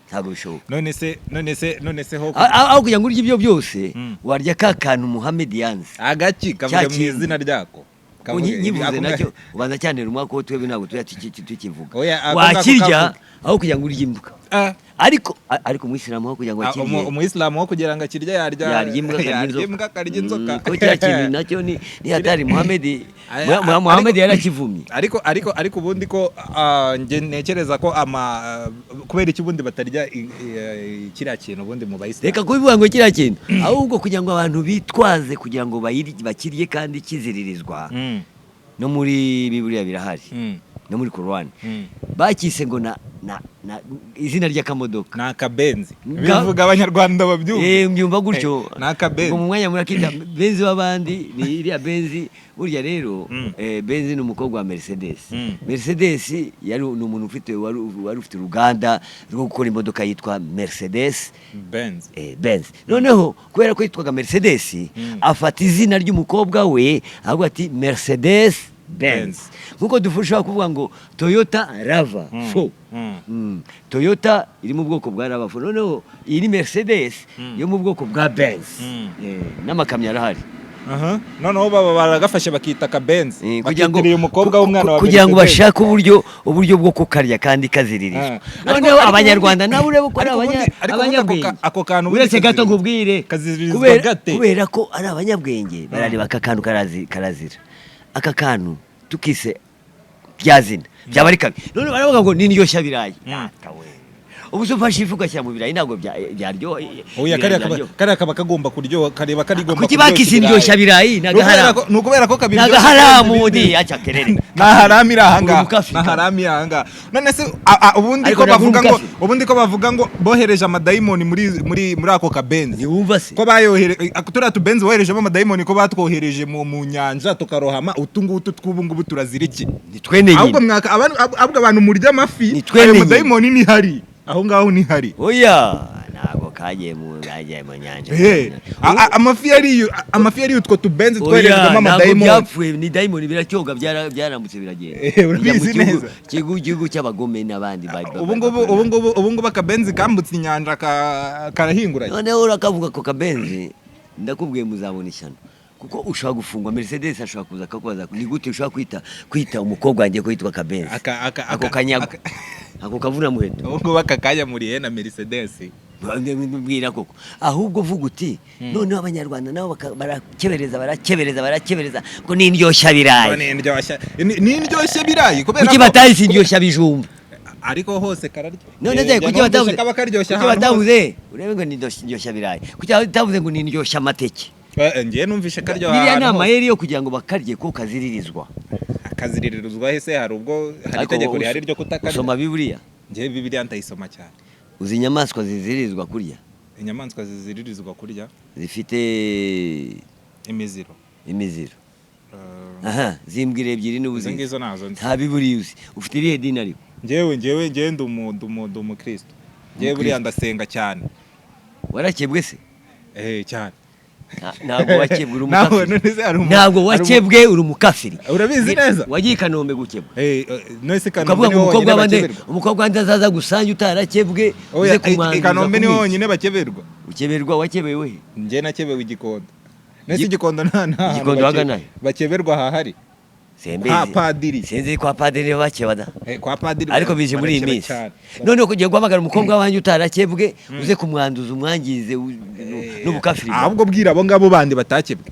ntabwo bishoboka none se ho aho kugira ngo urye ibyo byose warya ka kantu Muhammad yanze agaki kavuga mu izina ryako nyivuze nacyo ubanza cyane rumwa ko twebwe ntabwo tukivuga wakirya aho kugira ngo urye imbwa ariko umuyisilamu aho kugira ngo akirye umuyisilamu aho kugira ngo akirye yarya imbwa akarya inzoka ko cya kintu nacyo ni hatari Muhammad yarakivumye ariko ubundi ko nge ntekereza ko kubera iki ubundi batarya kiriya kintu ubundi mu bayisilamu reka kubivuga ngo kiriya kintu ahubwo kugira ngo abantu bitwaze kugira ngo bakirye kandi kiziririzwa no muri Bibiliya birahari no muri Korani bakise ngo na izina ry'akamodoka nakabenzi bivuga abanyarwanda babyumva mbyumva gutyo nakabenzi mu mwanya murakita benzi w'abandi ni iriya benzi burya rero benzi ni umukobwa wa Mercedes yari umuntu ufite wari ufite uruganda rwo gukora imodoka yitwa Mercedes Benz noneho kubera ko yitwaga Mercedes afata izina ry'umukobwa we ahubwo ati Mercedes Benz. Nkuko dufusha kuvuga ngo Toyota RAV4. Toyota iri mu bwoko bwa RAV4. Noneho iyi ni Mercedes yo mu bwoko bwa Benz. N'amakamyo arahari. Noneho baba baragafashe bakita ka Benz. Bakitiriye umukobwa w'umwana wa kugira ngo bashake uburyo bwo kukarya kandi kaziririza. Noneho abanyarwanda nabo urebe ko ari abanyabwenge. Ako kantu uretse gato ngubwire kazirizwa gate. Kubera ko ari abanyabwenge barareba aka kantu karazira. Aka kantu tukise byazina byaba ari kabi. None baravuga ngo ni ndyoshya birayi. Ubu ufashe ifu ugashyira mu birayi ntabwo byaryoha. Oya kariya kaba kagomba kuryoha, kareba karigomba kuryoha. Kuki bakise indyoshya birayi nagaharamu? Nukubera ko kabiri nagaharamu ndi acha kerere. Naharamira ahanga. None se ubundi ko bavuga ngo bohereje amadayimoni muri ako kabenzi. Yumva se ko bayohereje turiya tubenzi boherejemo amadayimoni ko batwohereje mu nyanja tukarohama utungutu tw'ubungubu turazira iki? Nitwene nyine. Ahubwo abantu murya amafi ayo madayimoni ni hari. Aho ngaho ni hari. Oya ntabwo kagiye mu nyanja. Amafi yari utwo tubenzi twoherejemo amadayimoni. Ntabwo byapfuye ni dayimoni biracyoga byarambutse biragenda. Urabizi neza. Igihugu cy'abagome n'abandi ubungubu akabenzi kambutse inyanja karahinguranye. Noneho urakavuga ko kabenzi ndakubwiye muzabona ishyano. Kuko ushaka gufungwa Mercedes ashaka kuza akakubaza ni gute ushaka kwita umukobwa wanjye ko yitwa Kabenzi. Ako kanyago. Ako kavuna muheto. Ubwo bakakanya muri na Mercedes. Mbwira koko. Ahubwo vuga uti none abanyarwanda nabo barakebereza ngo ni ndyoshya birayi. Ni ndyoshya birayi kubera kuki batahise indyoshya bijumba. Ariko hose kararyo. None ze kuki batavuze urebe ngo ni ndyoshya birayi. Kuki batavuze ngo ni ndyoshya amateke. Ngiye numvishe karyo biriya nama yeri yo kugira ngo bakarye ko kaziririzwa. Akaziririzwa hese hari ubwo hari itegeko rihari ryo kutakarya. Usoma Bibiliya? Ngiye Bibiliya ndayisoma cyane. Uzi inyamaswa ziziririzwa kurya? Inyamaswa ziziririzwa kurya zifite imiziro. Zimbwire ebyiri n'ubuzi. Ngizo nazo nta Bibiliya uzi. Ufite irihe dini ariko? Ngewe ndi umukristo. Ngewe buriya ndasenga cyane. Warakebwe se? Cyane. Ntabwo wakebwe uri umukafiri. Ntabwo wakebwe uri umukafiri. Urabizi neza. Wagiye Kanombe gukebwa. Nose Kanombe niho umukobwa wandi azaza gusanga utarakebwe uze kumwanduza. Kanombe niho nyine bakeberwa. Ukeberwa wakebewe? Nje nakebewe Igikondo. Nese Igikondo nta. Igikondo waganaye. Bakeberwa hahari. Padiri. Senze kwa padiri bakebada. Kwa padiri. Ariko bije muri iyi minsi. None kugiye guhamagara umukobwa wanjye utarakebwe uze kumwanduza umwangize n'ubukafiri. Ahubwo bwira abo ngabo bandi batakebwe.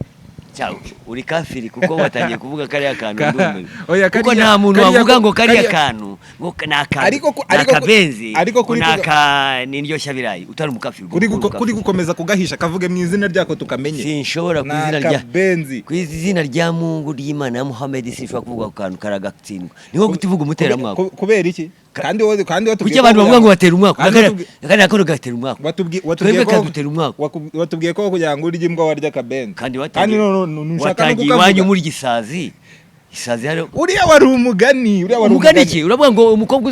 Ciao, uri kafiri kuko watangiye kuvuga kariya kantu ndumwe. Kuko nta muntu wavuga ngo kariya kantu ngo nakabenzi ni ndyoshya birayi utari umukafiri. Kuri gukomeza kugahisha kavuge mu izina ryako tukamenye. Sinshobora ku izina rya Mungu ry'Imana ya Muhammad sinshobora kuvuga kantu karagatsindwa. Niho gutivuga umutera mwako. Kubera iki? Kandi watubwiye kuki abantu bavuga ngo batera umwaka kandi akoro gatera umwaka watubwiye ko kugira ngo urye imbwa warya Kabenzi kandi nushaka no kukavuga muri gisazi hari uriya wari umugani iki uravuga ngo umukobwa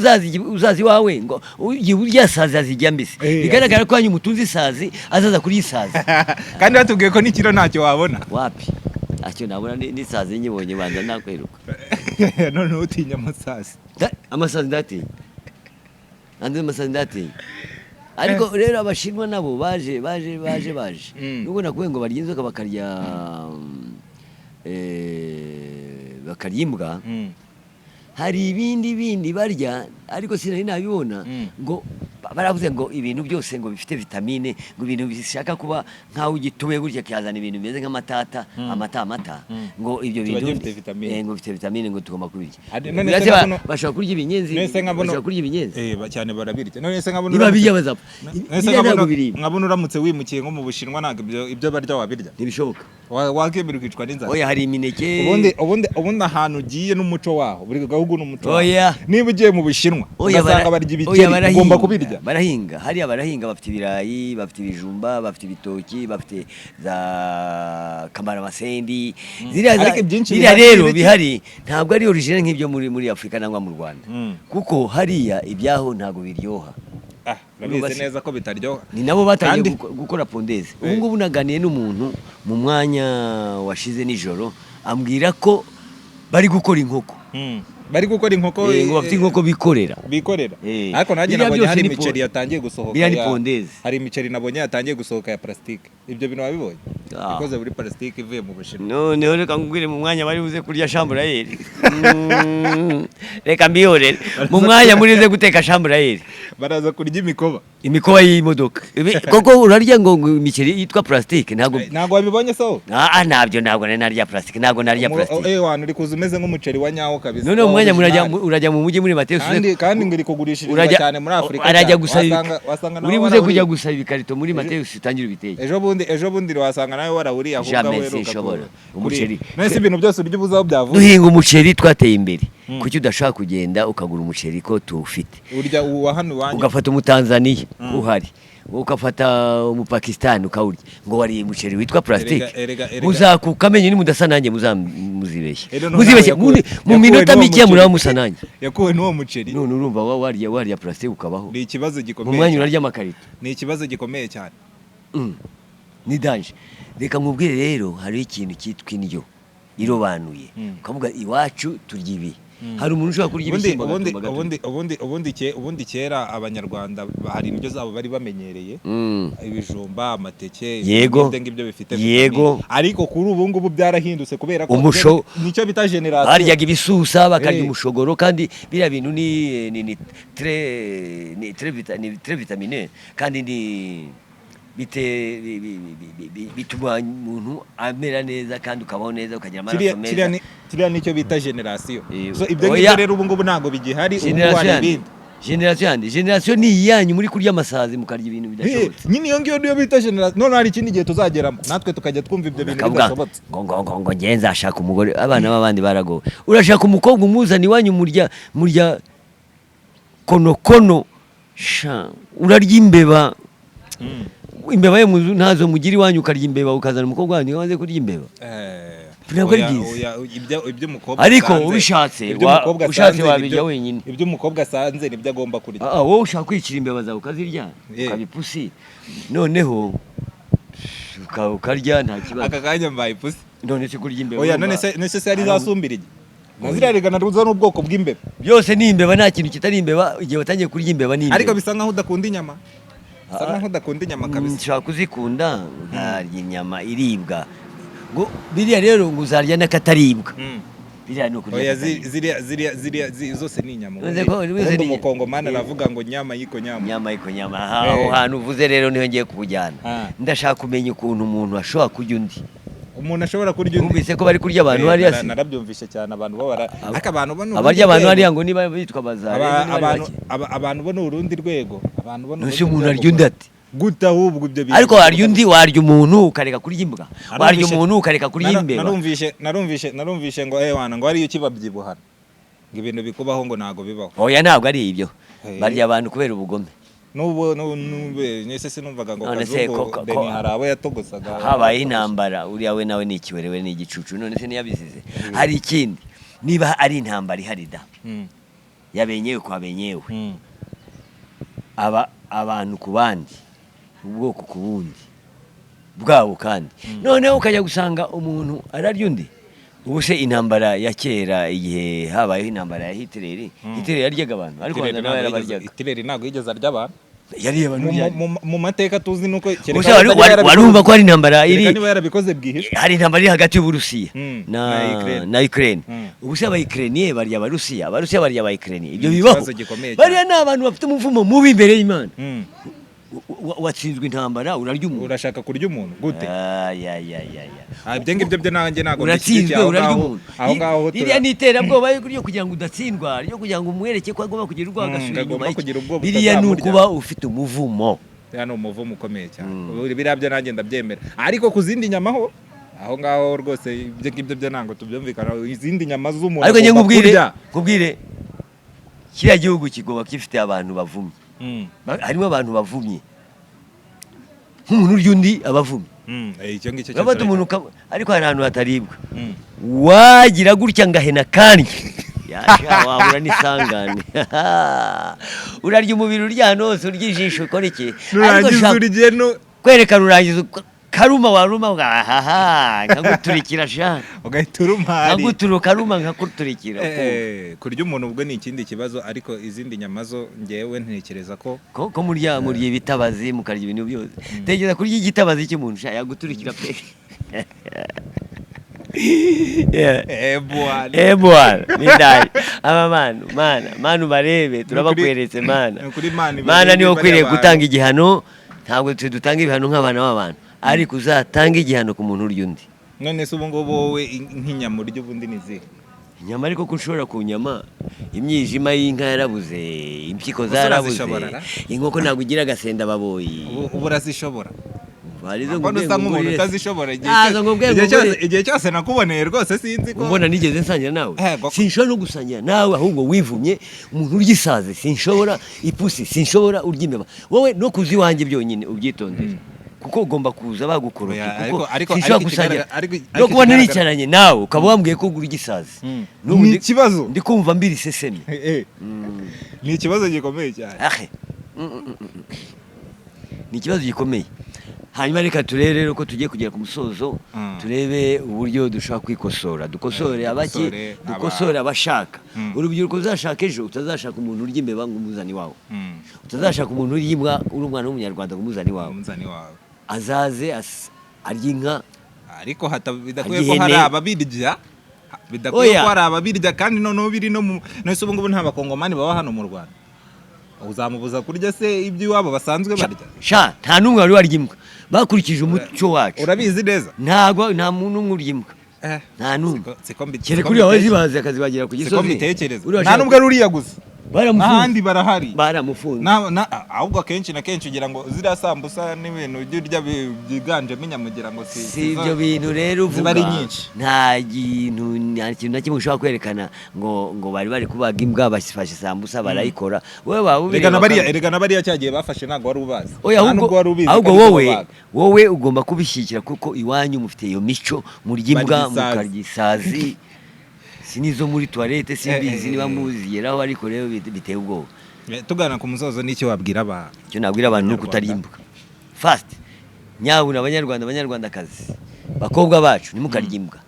uzazi wawe ngo urya sazi azijya mbese bigaragara ko yanyu mutunzi isazi azaza kuri isazi kandi watubwiye ko n'ikiro ntacyo wabona wapi acyo nabona n'isazi nyibonye banza nakweruka none utinya amasazi ndatinya ariko rero abashinwa nabo baje nubwo nakuye ngo barya inzoka bakarya imbwa hari ibindi barya ariko sinari nabibona ngo baravuze ngo ibintu byose ngo bifite vitamine ngo ibintu bishaka kuba nkaho ugituye gutya kazana ibintu bimeze nk'amata ngo ibyo bintu ngo bifite vitamine ngo tugomba kubirya bashaka kurya ibinyenzi cyane barabirya none se nkabona nibabirya bazapfa nkabona uramutse wimukiye nko mu Bushinwa ntabwo ibyo barya wabirya ntibishoboka wakemera ukicwa n'inzara oya hari imineke ubundi ahantu ugiye n'umuco waho buri gahugu n'umuco waho niba ugiye mu Bushinwa ugasanga barya ibikeri ugomba kubirya barahinga hariya barahinga bafite ibirayi bafite ibijumba bafite ibitoki bafite za kamaramasende ziriya rero bihari ntabwo ari original nk'ibyo muri Afrika nangwa mu Rwanda kuko hariya ibyaho ntabwo biryoha urabizi neza ko bitaryoha ni nabo batangiye gukora pondeze ubu ngubu naganiye n'umuntu mu mwanya washize nijoro ambwira ko bari gukora inkoko bari gukora inkoko ngo bafite inkoko bikorera ariko nanjye nabonye hari imiceri yatangiye gusohoka hari imiceri nabonye yatangiye gusohoka ya plastique ibyo bintu wabibonye ikoze muri plastique ivuye mu Bushinwa noneho reka ngubwire mu mwanya bari buze kurya chambrayeri reka mbihorere mu mwanya murize guteka chambrayeri baraza kurya imikoba y'imodoka koko urarya ngo imiceri yitwa plastique ntago wabibonye so ntabyo ntabwo narya plastique ntabwo narya plastique wana uri kuza umeze nk'umuceri wa nyawo kabisa none umwanya urajya mu mujyi muri Mateo kandi ngiri kugurishirizwa cyane muri Afrika arajya gusaba uri buze kujya gusaba ibikarito muri Mateo utangira ubiteye ejo bundi wasanga nawe warahuriye ahubwo weruka umuceri nese ibintu byose urya ubuzaho byavuye duhinga umuceri twateye imbere kuki udashaka kugenda ukagura umuceri ko tuwufite urya uwa hano wanyu ugafata umutanzania uhari ukafata umupakistani ukawurya ngo wariye umuceri witwa plastique muzakukamenye ni mudasa nanjye muzibeshya mu minota mike muraba musa nanjye yakuwe n'uwo muceri none urumva warya plastique ukabaho ni ikibazo gikomeye mu mwanya urarya amakarito ni ikibazo gikomeye cyane ni danger reka nkubwire rero hari ikintu cyitwa indyo irobanuye ukavuga iwacu turya ibi hari umuntu ushobora kurya ibishyimbo ubundi kera abanyarwanda hari indyo zabo bari bamenyereye ibijumba amateke ngibyo bifite ariko kuri ubu ngubu byarahindutse kubera ko nicyo bita generation baryaga ibisusa bakarya umushogoro kandi biriya bintu ni très vitamine kandi ni bituma umuntu amera neza kandi ukabaho neza ukagira amaraso meza kiriya nicyo bita generation so ibyo ngibyo rero ubu ngubu ntabwo bigihari generation ni iyanyu muri kurya amasazi mukarya ibintu bidashobotse nyine iyo ngiyo niyo bita generation none hari ikindi gihe tuzageramo natwe tukajya twumva ibyo bintu bidashobotse ngo ngiye nzashaka umugore abana b'abandi baragowe urashaka umukobwa umuzana iwanyu murya konokono urarya imbeba imbeba yo muzu ntazo mugira iwanyu ukarya imbeba ukazana umukobwa wanyu waze kurya imbeba ntabwo ari byiza ariko ubishatse wabirya wenyine ibyo umukobwa asanze nibyo agomba kurya wowe ushaka kwicira imbeba zawe ukazirya ukabipusi noneho ukarya nta kibazo aka kanya mbaye ipusi none se kurya imbeba none se ari zasumbirije zirarigana ruza n'ubwoko bw'imbeba byose ni imbeba nta kintu kitari imbeba igihe watangiye kurya imbeba ni imbeba ariko bisa nkaho udakunda inyama kabisa nshaka kuzikunda nkarya inyama iribwa ngo biriya rero ngo uzarya n'akataribwa biriya ni ukurya ziriya zose ni inyama ubundi umukongomani aravuga ngo nyama yiko nyama aho hantu uvuze rero niho ngiye kubujyana ndashaka kumenya ukuntu umuntu ashobora kurya undi umuntu ashobora kurya undi numvise ko bari kurya abantu hariya se narabyumvishe cyane abantu babara abarya abantu hariya ngo niba bitwa bazare abantu bo n'urundi rwego abantu bo n'urundi umuntu arya undi ati guta ahubwo ibyo bintu ariko warya umuntu ukareka kurya imbwa warya umuntu ukareka kurya imbeba narumvishe ngo wana ngo hariyo kibabyibuhana ngo ibintu bikubaho ngo ntago bibaho oya ntabwo ari ibyo barya abantu kubera ubugome n'ubu nese sinumvaga ngo kazungu Beni hari abo yatogosaga habaye intambara uriya we nawe ni ikiwerewe ni igicucu none se niyabizize hari ikindi niba ari intambara ihari da yabenyewe kwa benyewe abantu ku bandi ubwoko ku bundi bwabo kandi noneho ukajya gusanga umuntu ararya undi ubu se intambara ya kera igihe habayeho intambara ya Hitler yaryaga abantu ariko nawe yarabaryaga Hitler ntabwo yigeze arya abantu yariye abantu mu mateka tuzi nuko warumva ko hari intambara niba yarabikoze bwihishwe hari intambara iri hagati y'Uburusiya na Ukraine ubu se aba-Ukrainiens barya abarusiya barya aba-Ukrainiens ibyo bibaho bariya ni abantu bafite umuvumo mubi imbere y'Imana watsinzwe intambara urarya umuntu urashaka kurya umuntu gute ibyo ngibyo byo nanjye ntabwo uratsinzwe urarya umuntu aho iriya ni iterabwoba ryo kugira ngo udatsindwa ryo kugira ngo umwereke ko agomba kugira urwego agasubira inyuma biriya ni ukuba ufite umuvumo ni umuvumo ukomeye cyane biriya byo nanjye ndabyemera ariko ku zindi nyama ho aho ngaho rwose ibyo ngibyo byo ntabwo tubyumvikana izindi nyama z'umuntu ariko njye nkubwire kiriya gihugu kigomba gifite abantu bavumye harimo abantu bavumye nk'umuntu urya undi abavumye urabona umuntu ariko hari ahantu hataribwa wagira gutya ngahena kandi wahura n'isangane urarya umubiri urya hano hose urya ijisho ukora iki nurangiza urigeno kwereka rurangiza karuma waruma ugahaha nkaguturikira sha ugahita urumari nkaguturo karuma nkakuturikira kurya umuntu ubwo ni ikindi kibazo ariko izindi nyama zo ngewe ntekereza ko murya ibitabazi mukarya ibintu byose tekereza kurya igitabazi cy'umuntu sha yaguturikira pe bwana nindari aba manu barebe turabakweretse mana niho kwiriye gutanga igihano ntabwo dutanga ibihano nk'abana b'abantu ariko uzatanga igihano ku muntu urya undi. None se ubu ngubu wowe nk'inyama urya ubundi ni zihe? Inyama ariko ko ushobora ku nyama imyijima y'inka yarabuze impyiko zarabuze inkoko ntabwo igira agasenda baboyi ubu urazishobora barizo ngo umuntu utazishobora igihe cyose nakuboneye rwose sinzi ko mbona nigeze nsangira nawe sinshobora no gusangira nawe ahubwo wivumye umuntu uryisaze sinshobora ipusi sinshobora urya imbeba wowe no kuzi wanjye byonyine ubyitondere kuko ugomba kuza bagukoroka kuko sinshobora gusangira no kubona nicaranye nawe ukaba wambwiye ko ugura igisazi ni ikibazo ndi kumva mbiri seseme ni ikibazo gikomeye cyane ni ikibazo gikomeye. Hanyuma reka turebe rero ko tugiye kugera ku musozo turebe uburyo dushaka kwikosora dukosore abaki dukosore abashaka urubyiruko uzashaka ejo utazashaka umuntu urya imbeba ngo umuzani wawe utazashaka umuntu urya imbwa uri umwana w'umunyarwanda ngo umuzani wawe azaze arya inka ariko bidakwiye ko hari ababirya bidakwiye ko hari ababirya kandi noneho biri no nese ubu ngubu nta bakongomani baba hano mu Rwanda uzamubuza kurya se ibyo iwabo basanzwe barya sha nta n'umwe wari warya imbwa bakurikije umuco wacu urabizi neza ntago nta muntu umwe urya imbwa nta n'umwe kere kuri aho zibaze akazibagira ku gisozi nta n'ubwo ari uriya gusa ahandi barahari baramufunze ahubwo akenshi na kenshi ugira ngo ziriya sambusa n'ibintu by'urya byiganjemo inyama ugira ngo si ibyo bintu rero uvuga nta kintu na kimwe ushobora kwerekana ngo bari kubaga imbwa bafashe sambusa barayikora erega na bariya cyagiye bafashe ntabwo wari ubazi ahubwo wowe ugomba kubishyigikira kuko iwanyu mufite iyo mico murya imbwa mukarya isazi sinizo muri toilette simbizi niba muzigeraho ariko rero biteye ubwoba. Tugana ku musozo n'icyo wabwira abantu cyo nabwira abantu nuko utarimbuka fast nyabuna abanyarwandakazi bakobwa bacu nimukarya imbwa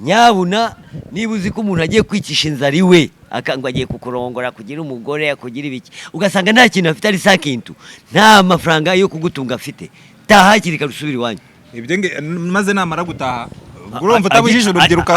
nyabuna niba uzi ko umuntu agiye kwicisha inzara iwe akangwa agiye kukurongora kugira umugore akugira ibiki ugasanga nta kintu afite ari sakintu nta mafaranga yo kugutunga afite taha kirika rusubira iwanyu ibyo maze namara gutaha urumva utabujije urubyiruko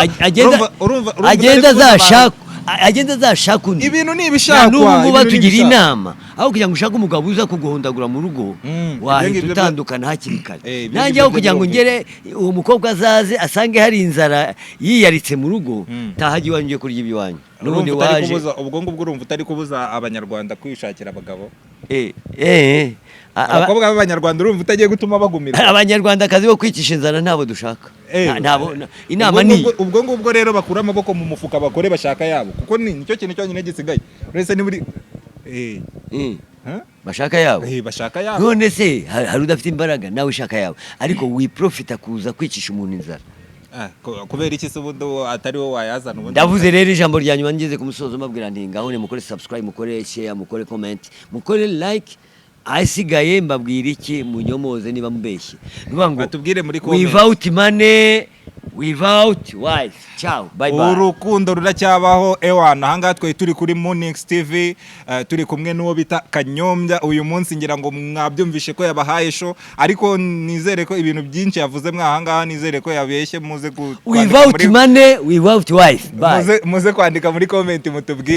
agenda azashaka undi ibintu nibishakwa n'ubu batugira inama aho kugira ngo ushake umugabo uza kuguhondagura mu rugo wahita utandukana hakiri kare nanjye aho kugira ngo ngere uwo mukobwa azaze asange hari inzara yiyaritse mu rugo tahajya iwanyu ugiye kurya iby'iwanyu n'ubundi waje ubwo ngubwo urumva utari kubuza abanyarwanda kwishakira abagabo abakobwa b'abanyarwanda urumva utagiye gutuma bagumira abanyarwandakazi bo kwicisha inzara ntabo dushaka inama ni ubwo ngubwo rero bakura amaboko mu mufuka bakore bashaka yabo kuko nicyo kintu cyonyine gisigaye uretse ni muri bashaka yabo none se hari udafite imbaraga nawe ushaka yabo ariko wiprofita kuza kwicisha umuntu inzara kubera iki se ubundi atari wowe wayazana ubundi ndavuze rero ijambo rya nyuma ngeze ku musozo mabwira nti ngaho ne mukore subscribe mukore share mukore comment mukore like asigaye mbabwira iki munyomoze niba mubeshye batubwire muri comment without money without wife ciao bye bye urukundo ruracyabaho ewana hanga twe turi kuri Monix TV turi kumwe n'uwo bita Kanyombya uyu munsi ngira ngo mwabyumvishe ko yabahaye show ariko nizere ko ibintu byinshi yavuze mwahanga nizere ko yabeshye muze without money without wife muze kwandika muri comment mutubwire